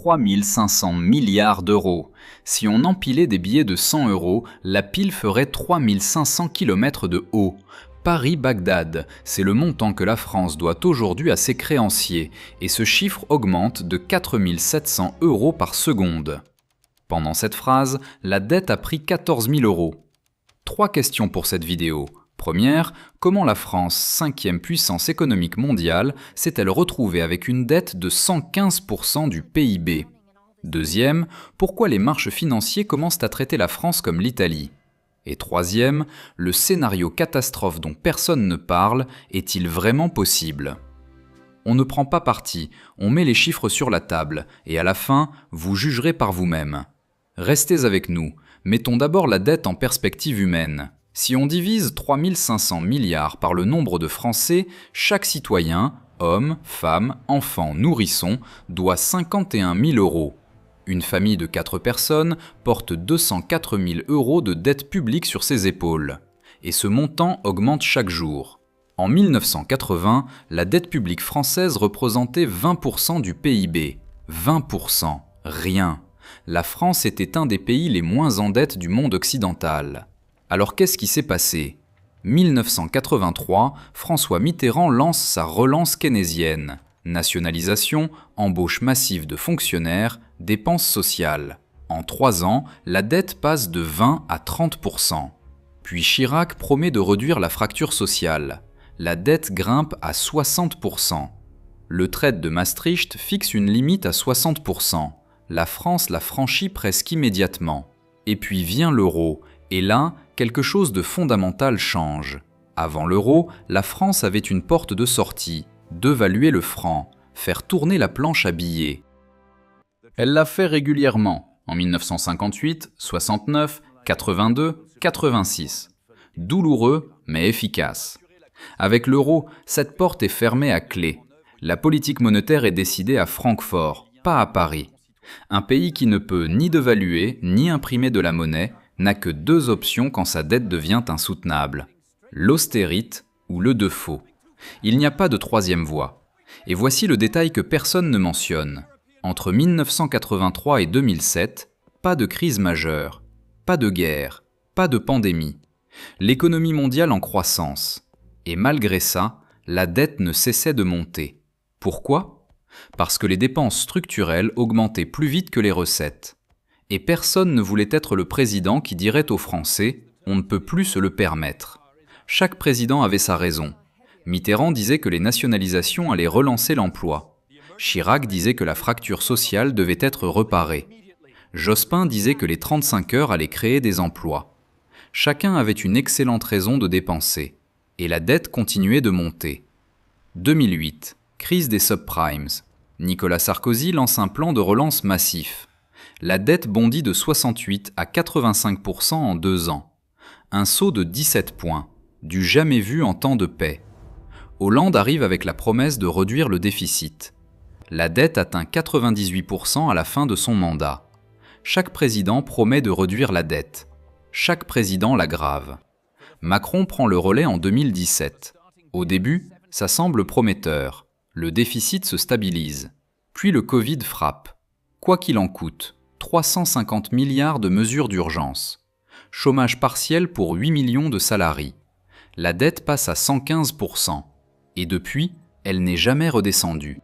3 500 milliards d'euros. Si on empilait des billets de 100 euros, la pile ferait 3 500 km de haut. Paris-Bagdad, c'est le montant que la France doit aujourd'hui à ses créanciers, et ce chiffre augmente de 4 700 euros par seconde. Pendant cette phrase, la dette a pris 14 000 euros. 3 questions pour cette vidéo. Première, comment la France, 5e puissance économique mondiale, s'est-elle retrouvée avec une dette de 115% du PIB? Deuxième, pourquoi les marchés financiers commencent à traiter la France comme l'Italie? Et troisième, le scénario catastrophe dont personne ne parle est-il vraiment possible? On ne prend pas parti, on met les chiffres sur la table, et à la fin, vous jugerez par vous-même. Restez avec nous, mettons d'abord la dette en perspective humaine. Si on divise 3 500 milliards par le nombre de Français, chaque citoyen, homme, femme, enfant, nourrisson, doit 51 000 euros. Une famille de 4 personnes porte 204 000 euros de dette publique sur ses épaules. Et ce montant augmente chaque jour. En 1980, la dette publique française représentait 20% du PIB. 20%, rien. La France était un des pays les moins en dette du monde occidental. Alors qu'est-ce qui s'est passé? 1983, François Mitterrand lance sa relance keynésienne. Nationalisation, embauche massive de fonctionnaires, dépenses sociales. En 3 ans, la dette passe de 20 à 30%. Puis Chirac promet de réduire la fracture sociale. La dette grimpe à 60%. Le traité de Maastricht fixe une limite à 60%. La France la franchit presque immédiatement. Et puis vient l'euro, et là, quelque chose de fondamental change. Avant l'euro, la France avait une porte de sortie, devaluer le franc, faire tourner la planche à billets. Elle l'a fait régulièrement, en 1958, 69, 82, 86. Douloureux, mais efficace. Avec l'euro, cette porte est fermée à clé. La politique monétaire est décidée à Francfort, pas à Paris. Un pays qui ne peut ni devaluer, ni imprimer de la monnaie, n'a que 2 options quand sa dette devient insoutenable. L'austérité ou le defaut. Il n'y a pas de 3e voie. Et voici le détail que personne ne mentionne. Entre 1983 et 2007, pas de crise majeure, pas de guerre, pas de pandémie. L'économie mondiale en croissance. Et malgré ça, la dette ne cessait de monter. Pourquoi? Parce que les dépenses structurelles augmentaient plus vite que les recettes. Et personne ne voulait être le président qui dirait aux Français « on ne peut plus se le permettre ». Chaque président avait sa raison. Mitterrand disait que les nationalisations allaient relancer l'emploi. Chirac disait que la fracture sociale devait être réparée. Jospin disait que les 35 heures allaient créer des emplois. Chacun avait une excellente raison de dépenser. Et la dette continuait de monter. 2008, crise des subprimes. Nicolas Sarkozy lance un plan de relance massif. La dette bondit de 68 à 85% en 2 ans. Un saut de 17 points, du jamais vu en temps de paix. Hollande arrive avec la promesse de réduire le déficit. La dette atteint 98% à la fin de son mandat. Chaque président promet de réduire la dette. Chaque président l'aggrave. Macron prend le relais en 2017. Au début, ça semble prometteur. Le déficit se stabilise. Puis le Covid frappe. Quoi qu'il en coûte, 350 milliards de mesures d'urgence. Chômage partiel pour 8 millions de salariés. La dette passe à 115%. Et depuis, elle n'est jamais redescendue.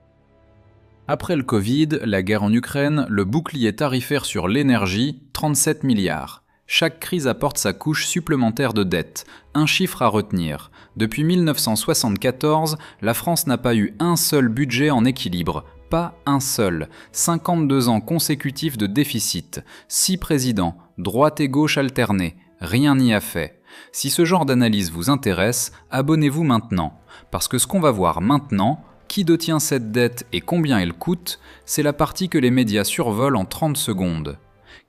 Après le Covid, la guerre en Ukraine, le bouclier tarifaire sur l'énergie, 37 milliards. Chaque crise apporte sa couche supplémentaire de dette. Un chiffre à retenir. Depuis 1974, la France n'a pas eu un seul budget en équilibre. Pas un seul. 52 ans consécutifs de déficit. 6 présidents, droite et gauche alternés. Rien n'y a fait. Si ce genre d'analyse vous intéresse, abonnez-vous maintenant. Parce que ce qu'on va voir maintenant, qui détient cette dette et combien elle coûte, c'est la partie que les médias survolent en 30 secondes.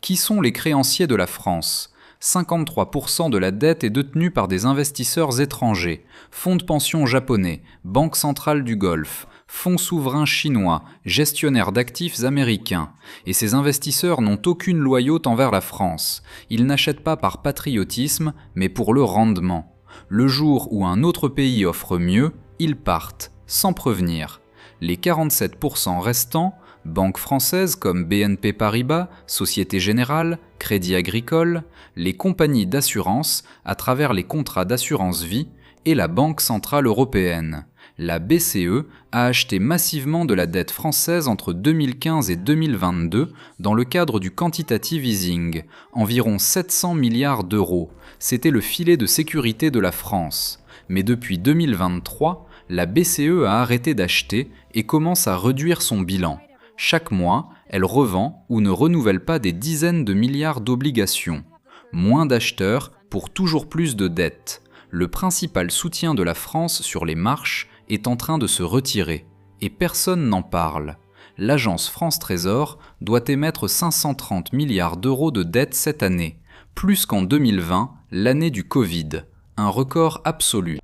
Qui sont les créanciers de la France? 53% de la dette est détenue par des investisseurs étrangers, fonds de pension japonais, Banque centrale du Golfe, fonds souverains chinois, gestionnaires d'actifs américains. Et ces investisseurs n'ont aucune loyauté envers la France. Ils n'achètent pas par patriotisme, mais pour le rendement. Le jour où un autre pays offre mieux, ils partent, sans prévenir. Les 47% restants Banques françaises comme BNP Paribas, Société Générale, Crédit Agricole, les compagnies d'assurance à travers les contrats d'assurance vie et la Banque Centrale Européenne. La BCE a acheté massivement de la dette française entre 2015 et 2022 dans le cadre du quantitative easing, environ 700 milliards d'euros. C'était le filet de sécurité de la France. Mais depuis 2023, la BCE a arrêté d'acheter et commence à réduire son bilan. Chaque mois, elle revend ou ne renouvelle pas des dizaines de milliards d'obligations. Moins d'acheteurs pour toujours plus de dettes. Le principal soutien de la France sur les marches est en train de se retirer, et personne n'en parle. L'agence France Trésor doit émettre 530 milliards d'euros de dettes cette année, plus qu'en 2020, l'année du Covid, un record absolu.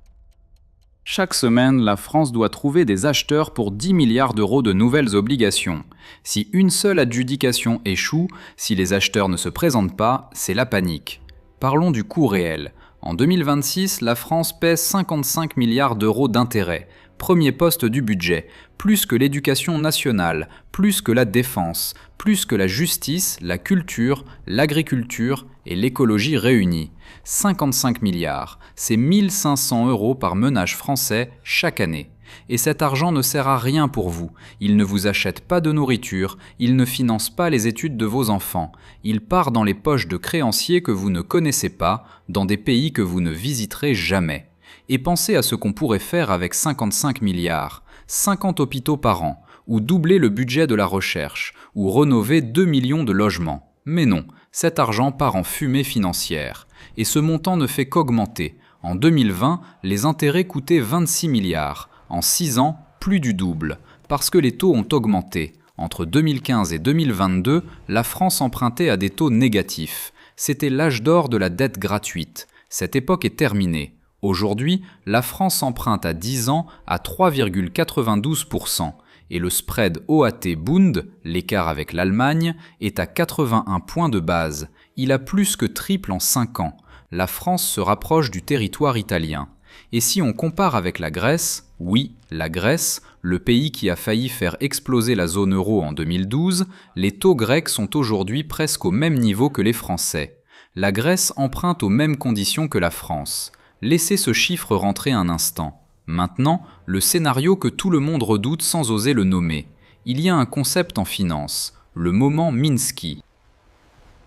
Chaque semaine, la France doit trouver des acheteurs pour 10 milliards d'euros de nouvelles obligations. Si une seule adjudication échoue, si les acheteurs ne se présentent pas, c'est la panique. Parlons du coût réel. En 2026, la France pèse 55 milliards d'euros d'intérêts, premier poste du budget, plus que l'éducation nationale, plus que la défense, plus que la justice, la culture, l'agriculture et l'écologie réunies. 55 milliards, c'est 1500 euros par ménage français chaque année. Et cet argent ne sert à rien pour vous. Il ne vous achète pas de nourriture, il ne finance pas les études de vos enfants. Il part dans les poches de créanciers que vous ne connaissez pas, dans des pays que vous ne visiterez jamais. Et pensez à ce qu'on pourrait faire avec 55 milliards, 50 hôpitaux par an, ou doubler le budget de la recherche, ou rénover 2 millions de logements. Mais non, cet argent part en fumée financière. Et ce montant ne fait qu'augmenter. En 2020, les intérêts coûtaient 26 milliards. En 6 ans, plus du double, parce que les taux ont augmenté. Entre 2015 et 2022, la France empruntait à des taux négatifs. C'était l'âge d'or de la dette gratuite. Cette époque est terminée. Aujourd'hui, la France emprunte à 10 ans à 3,92% et le spread OAT-Bund, l'écart avec l'Allemagne, est à 81 points de base. Il a plus que triple en 5 ans. La France se rapproche du territoire italien. Et si on compare avec la Grèce, oui, la Grèce, le pays qui a failli faire exploser la zone euro en 2012, les taux grecs sont aujourd'hui presque au même niveau que les Français. La Grèce emprunte aux mêmes conditions que la France. Laissez ce chiffre rentrer un instant. Maintenant, le scénario que tout le monde redoute sans oser le nommer. Il y a un concept en finance, le moment Minsky.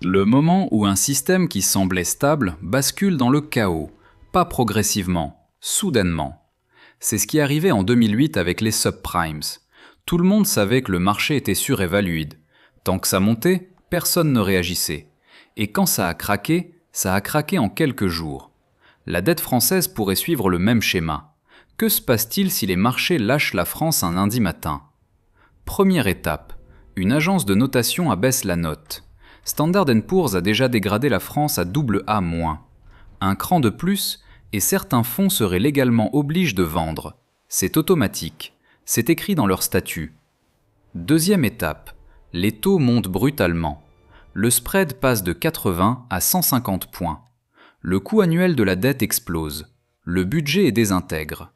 Le moment où un système qui semblait stable bascule dans le chaos, pas progressivement. Soudainement. C'est ce qui arrivait en 2008 avec les subprimes. Tout le monde savait que le marché était surévalué. Tant que ça montait, personne ne réagissait. Et quand ça a craqué en quelques jours. La dette française pourrait suivre le même schéma. Que se passe-t-il si les marchés lâchent la France un lundi matin ? Première étape. Une agence de notation abaisse la note. Standard & Poor's a déjà dégradé la France à AA-. Un cran de plus, et certains fonds seraient légalement obligés de vendre. C'est automatique. C'est écrit dans leur statut. Deuxième étape. Les taux montent brutalement. Le spread passe de 80 à 150 points. Le coût annuel de la dette explose. Le budget est désintègre.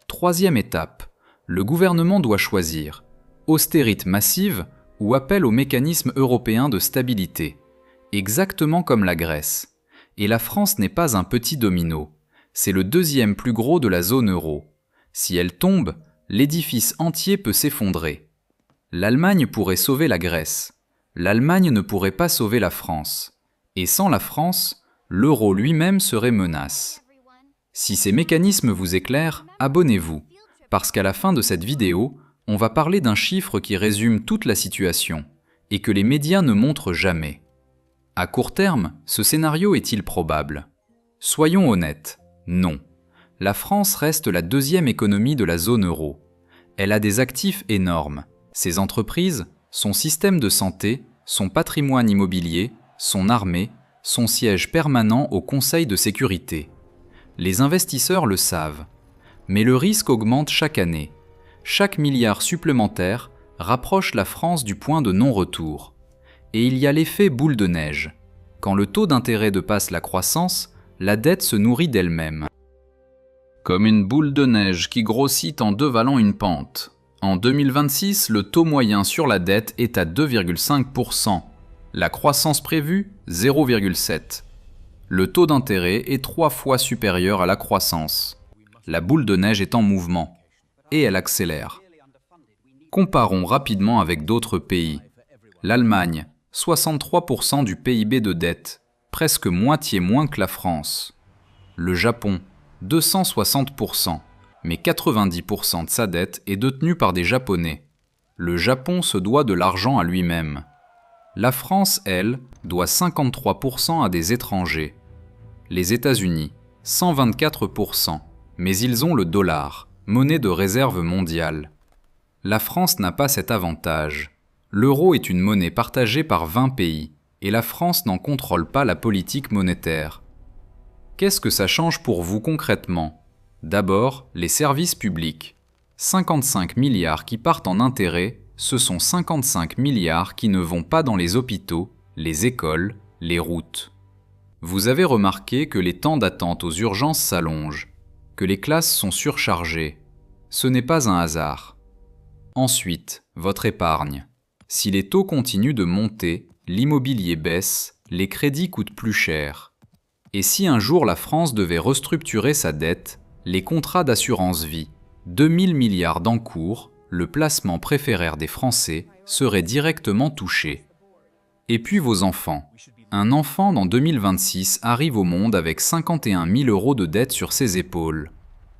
Troisième étape. Le gouvernement doit choisir. Austérité massive ou appel au mécanisme européen de stabilité. Exactement comme la Grèce. Et la France n'est pas un petit domino. C'est le deuxième plus gros de la zone euro. Si elle tombe, l'édifice entier peut s'effondrer. L'Allemagne pourrait sauver la Grèce. L'Allemagne ne pourrait pas sauver la France. Et sans la France, l'euro lui-même serait menace. Si ces mécanismes vous éclairent, abonnez-vous, parce qu'à la fin de cette vidéo, on va parler d'un chiffre qui résume toute la situation, et que les médias ne montrent jamais. À court terme, ce scénario est-il probable ? Soyons honnêtes, non. La France reste la deuxième économie de la zone euro. Elle a des actifs énormes. Ses entreprises, son système de santé, son patrimoine immobilier, son armée, son siège permanent au Conseil de sécurité. Les investisseurs le savent. Mais le risque augmente chaque année. Chaque milliard supplémentaire rapproche la France du point de non-retour. Et il y a l'effet boule de neige. Quand le taux d'intérêt dépasse la croissance, la dette se nourrit d'elle-même. Comme une boule de neige qui grossit en dévalant une pente. En 2026, le taux moyen sur la dette est à 2,5%. La croissance prévue, 0,7%. Le taux d'intérêt est 3 fois supérieur à la croissance. La boule de neige est en mouvement. Et elle accélère. Comparons rapidement avec d'autres pays. L'Allemagne, 63% du PIB de dette, presque moitié moins que la France. Le Japon, 260%, mais 90% de sa dette est détenue par des Japonais. Le Japon se doit de l'argent à lui-même. La France, elle, doit 53% à des étrangers. Les États-Unis, 124%, mais ils ont le dollar, monnaie de réserve mondiale. La France n'a pas cet avantage. L'euro est une monnaie partagée par 20 pays, et la France n'en contrôle pas la politique monétaire. Qu'est-ce que ça change pour vous concrètement ? D'abord, les services publics. 55 milliards qui partent en intérêts, ce sont 55 milliards qui ne vont pas dans les hôpitaux, les écoles, les routes. Vous avez remarqué que les temps d'attente aux urgences s'allongent, que les classes sont surchargées. Ce n'est pas un hasard. Ensuite, votre épargne. Si les taux continuent de monter, l'immobilier baisse, les crédits coûtent plus cher. Et si un jour la France devait restructurer sa dette, les contrats d'assurance vie, 2000 milliards d'encours, le placement préféraire des Français, seraient directement touchés. Et puis vos enfants. Un enfant dans 2026 arrive au monde avec 51 000 € de dette sur ses épaules.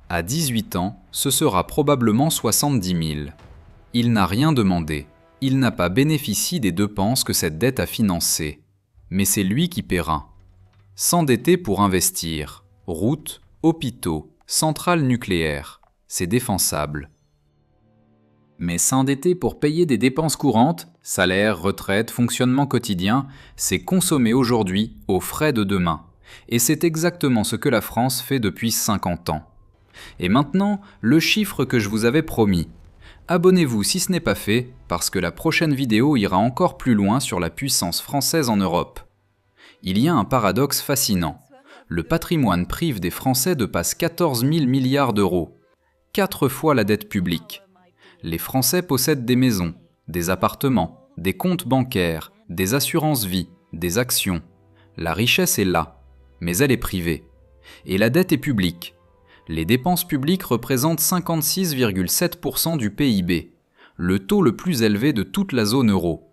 À 18 ans, ce sera probablement 70 000. Il n'a rien demandé. Il n'a pas bénéficié des dépenses que cette dette a financées. Mais c'est lui qui paiera. S'endetter pour investir. Routes, hôpitaux, centrales nucléaires. C'est défensable. Mais s'endetter pour payer des dépenses courantes, salaire, retraite, fonctionnement quotidien, c'est consommer aujourd'hui aux frais de demain. Et c'est exactement ce que la France fait depuis 50 ans. Et maintenant, le chiffre que je vous avais promis. Abonnez-vous si ce n'est pas fait, parce que la prochaine vidéo ira encore plus loin sur la puissance française en Europe. Il y a un paradoxe fascinant. Le patrimoine prive des Français de passe 14 000 milliards d'euros. 4 fois la dette publique. Les Français possèdent des maisons, des appartements, des comptes bancaires, des assurances vie, des actions. La richesse est là, mais elle est privée. Et la dette est publique. Les dépenses publiques représentent 56,7% du PIB, le taux le plus élevé de toute la zone euro.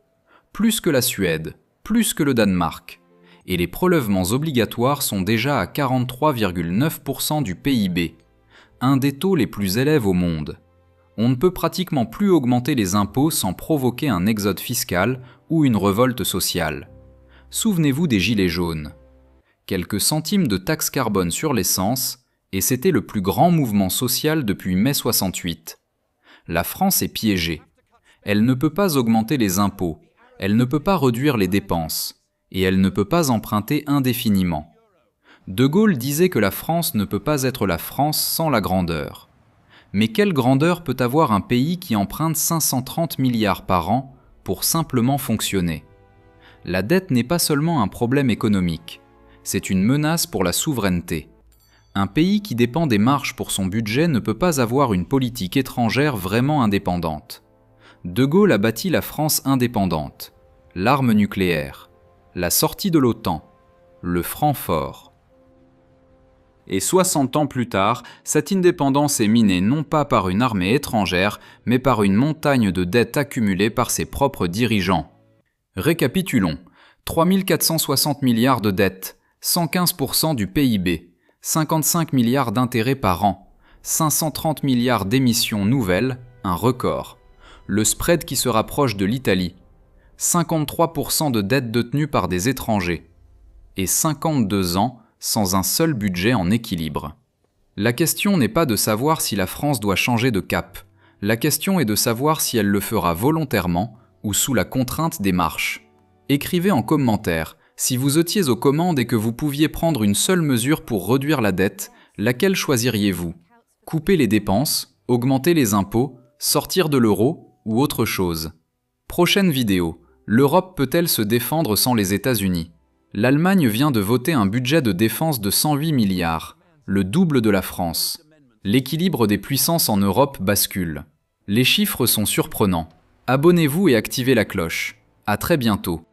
Plus que la Suède, plus que le Danemark. Et les prélèvements obligatoires sont déjà à 43,9% du PIB, un des taux les plus élevés au monde. On ne peut pratiquement plus augmenter les impôts sans provoquer un exode fiscal ou une révolte sociale. Souvenez-vous des Gilets jaunes. Quelques centimes de taxe carbone sur l'essence, et c'était le plus grand mouvement social depuis mai 68. La France est piégée. Elle ne peut pas augmenter les impôts, elle ne peut pas réduire les dépenses, et elle ne peut pas emprunter indéfiniment. De Gaulle disait que la France ne peut pas être la France sans la grandeur. Mais quelle grandeur peut avoir un pays qui emprunte 530 milliards par an pour simplement fonctionner ? La dette n'est pas seulement un problème économique, c'est une menace pour la souveraineté. Un pays qui dépend des marges pour son budget ne peut pas avoir une politique étrangère vraiment indépendante. De Gaulle a bâti la France indépendante, l'arme nucléaire, la sortie de l'OTAN, le franc fort. Et 60 ans plus tard, cette indépendance est minée non pas par une armée étrangère, mais par une montagne de dettes accumulées par ses propres dirigeants. Récapitulons. 3 460 milliards de dettes, 115% du PIB, 55 milliards d'intérêts par an, 530 milliards d'émissions nouvelles, un record. Le spread qui se rapproche de l'Italie, 53% de dettes détenues par des étrangers, et 52 ans sans un seul budget en équilibre. La question n'est pas de savoir si la France doit changer de cap, la question est de savoir si elle le fera volontairement ou sous la contrainte des marches. Écrivez en commentaire, si vous étiez aux commandes et que vous pouviez prendre une seule mesure pour réduire la dette, laquelle choisiriez-vous ? Couper les dépenses, augmenter les impôts, sortir de l'euro ou autre chose ? Prochaine vidéo. L'Europe peut-elle se défendre sans les États-Unis ? L'Allemagne vient de voter un budget de défense de 108 milliards, le double de la France. L'équilibre des puissances en Europe bascule. Les chiffres sont surprenants. Abonnez-vous et activez la cloche. À très bientôt.